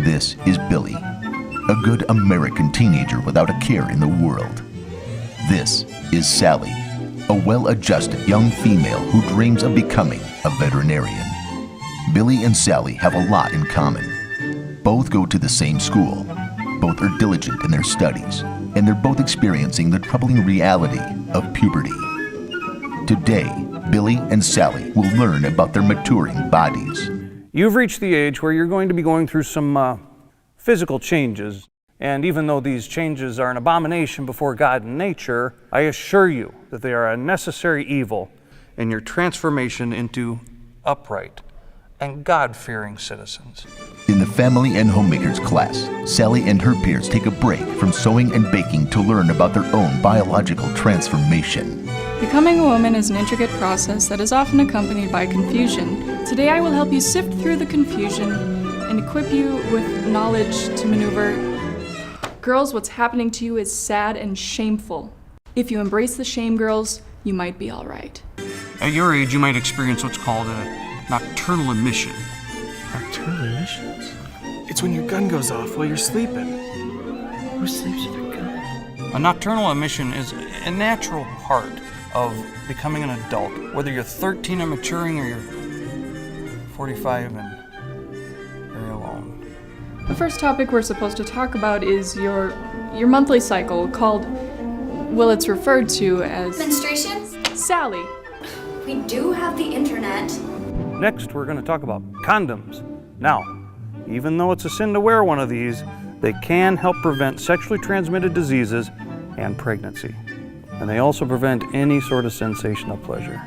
This is Billy, a good American teenager without a care in the world. This is Sally, a well-adjusted young female who dreams of becoming a veterinarian. Billy and Sally have a lot in common. Both go to the same school, both are diligent in their studies, and they're both experiencing the troubling reality of puberty. Today, Billy and Sally will learn about their maturing bodies. You've reached the age where you're going to be going through some physical changes, and even though these changes are an abomination before God and nature, I assure you that they are a necessary evil in your transformation into upright and God-fearing citizens. In the Family and Homemakers class, Sally and her peers take a break from sewing and baking to learn about their own biological transformation. Becoming a woman is an intricate process that is often accompanied by confusion. Today I will help you sift through the confusion and equip you with knowledge to maneuver. Girls, what's happening to you is sad and shameful. If you embrace the shame, girls, you might be all right. At your age, you might experience what's called a nocturnal emission. Nocturnal emissions? It's when your gun goes off while you're sleeping. Who sleeps with a gun? A nocturnal emission is a natural part of becoming an adult, whether you're 13 and maturing or you're 45 and very alone. The first topic we're supposed to talk about is your monthly cycle, called, well, it's referred to as menstruation. Sally. We do have the internet. Next, we're going to talk about condoms. Now, even though it's a sin to wear one of these, they can help prevent sexually transmitted diseases and pregnancy. And they also prevent any sort of sensation of pleasure.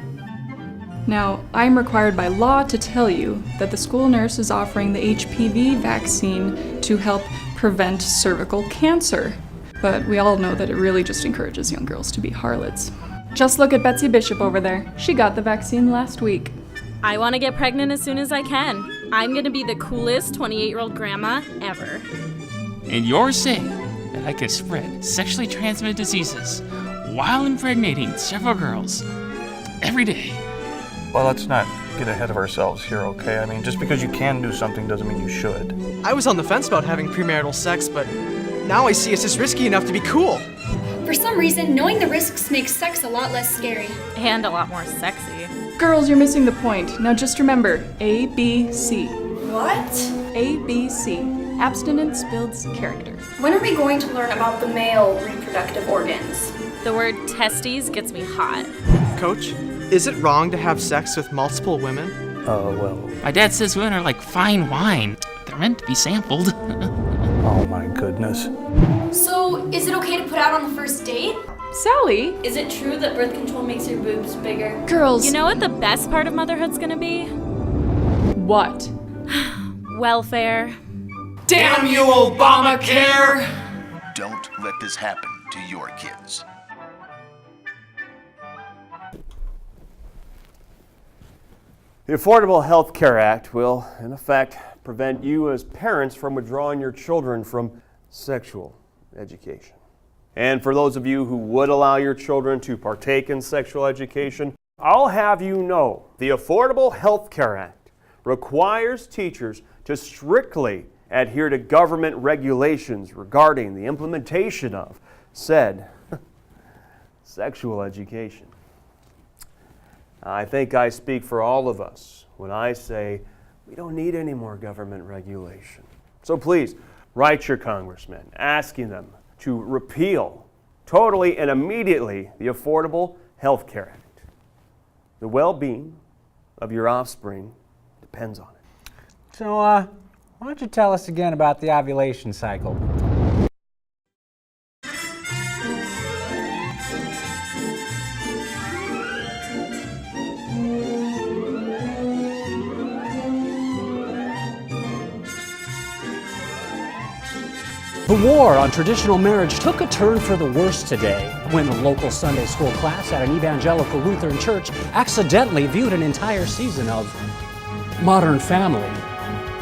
Now, I'm required by law to tell you that the school nurse is offering the HPV vaccine to help prevent cervical cancer. But we all know that it really just encourages young girls to be harlots. Just look at Betsy Bishop over there. She got the vaccine last week. I want to get pregnant as soon as I can. I'm going to be the coolest 28-year-old grandma ever. And you're saying that I could spread sexually transmitted diseases while impregnating several girls every day? Well, let's not get ahead of ourselves here, okay? I mean, just because you can do something doesn't mean you should. I was on the fence about having premarital sex, but now I see it's just risky enough to be cool. For some reason, knowing the risks makes sex a lot less scary. And a lot more sexy. Girls, you're missing the point. Now just remember, ABC. What? ABC. Abstinence builds character. When are we going to learn about the male reproductive organs? The word testes gets me hot. Coach, is it wrong to have sex with multiple women? Well, My dad says women are like fine wine. They're meant to be sampled. oh my goodness. So, is it okay to put out on the first date? Sally? Is it true that birth control makes your boobs bigger? Girls. You know what the best part of motherhood's gonna be? What? Welfare. Damn you, Obamacare! Don't let this happen to your kids. The Affordable Health Care Act will, in effect, prevent you as parents from withdrawing your children from sexual education. And for those of you who would allow your children to partake in sexual education, I'll have you know the Affordable Health Care Act requires teachers to strictly adhere to government regulations regarding the implementation of said sexual education. I think I speak for all of us when I say we don't need any more government regulation. So please, write your congressmen asking them to repeal totally and immediately the Affordable Health Care Act. The well-being of your offspring depends on it. So, why don't you tell us again about the ovulation cycle? The war on traditional marriage took a turn for the worse today when a local Sunday school class at an evangelical Lutheran church accidentally viewed an entire season of Modern Family.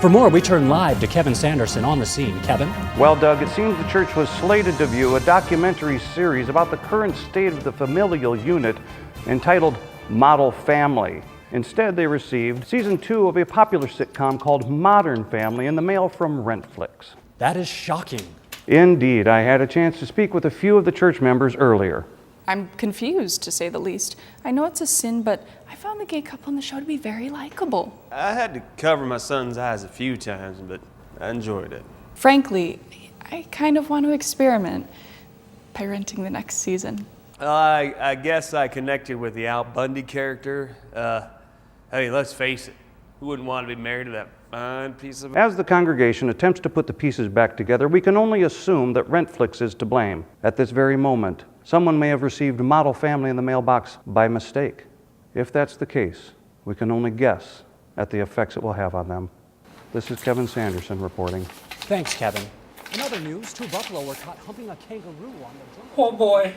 For more, we turn live to Kevin Sanderson on the scene. Kevin? Well, Doug, it seems the church was slated to view a documentary series about the current state of the familial unit entitled Model Family. Instead, they received season 2 of a popular sitcom called Modern Family in the mail from Rentflix. That is shocking. Indeed, I had a chance to speak with a few of the church members earlier. I'm confused, to say the least. I know it's a sin, but I found the gay couple in the show to be very likable. I had to cover my son's eyes a few times, but I enjoyed it. Frankly, I kind of want to experiment by renting the next season. I guess I connected with the Al Bundy character. Hey, let's face it, who wouldn't want to be married to that fine piece of... As the congregation attempts to put the pieces back together, we can only assume that Rentflix is to blame. At this very moment, someone may have received Model Family in the mailbox by mistake. If that's the case, we can only guess at the effects it will have on them. This is Kevin Sanderson reporting. Thanks, Kevin. In other news, 2 buffalo were caught humping a kangaroo on the... Oh boy.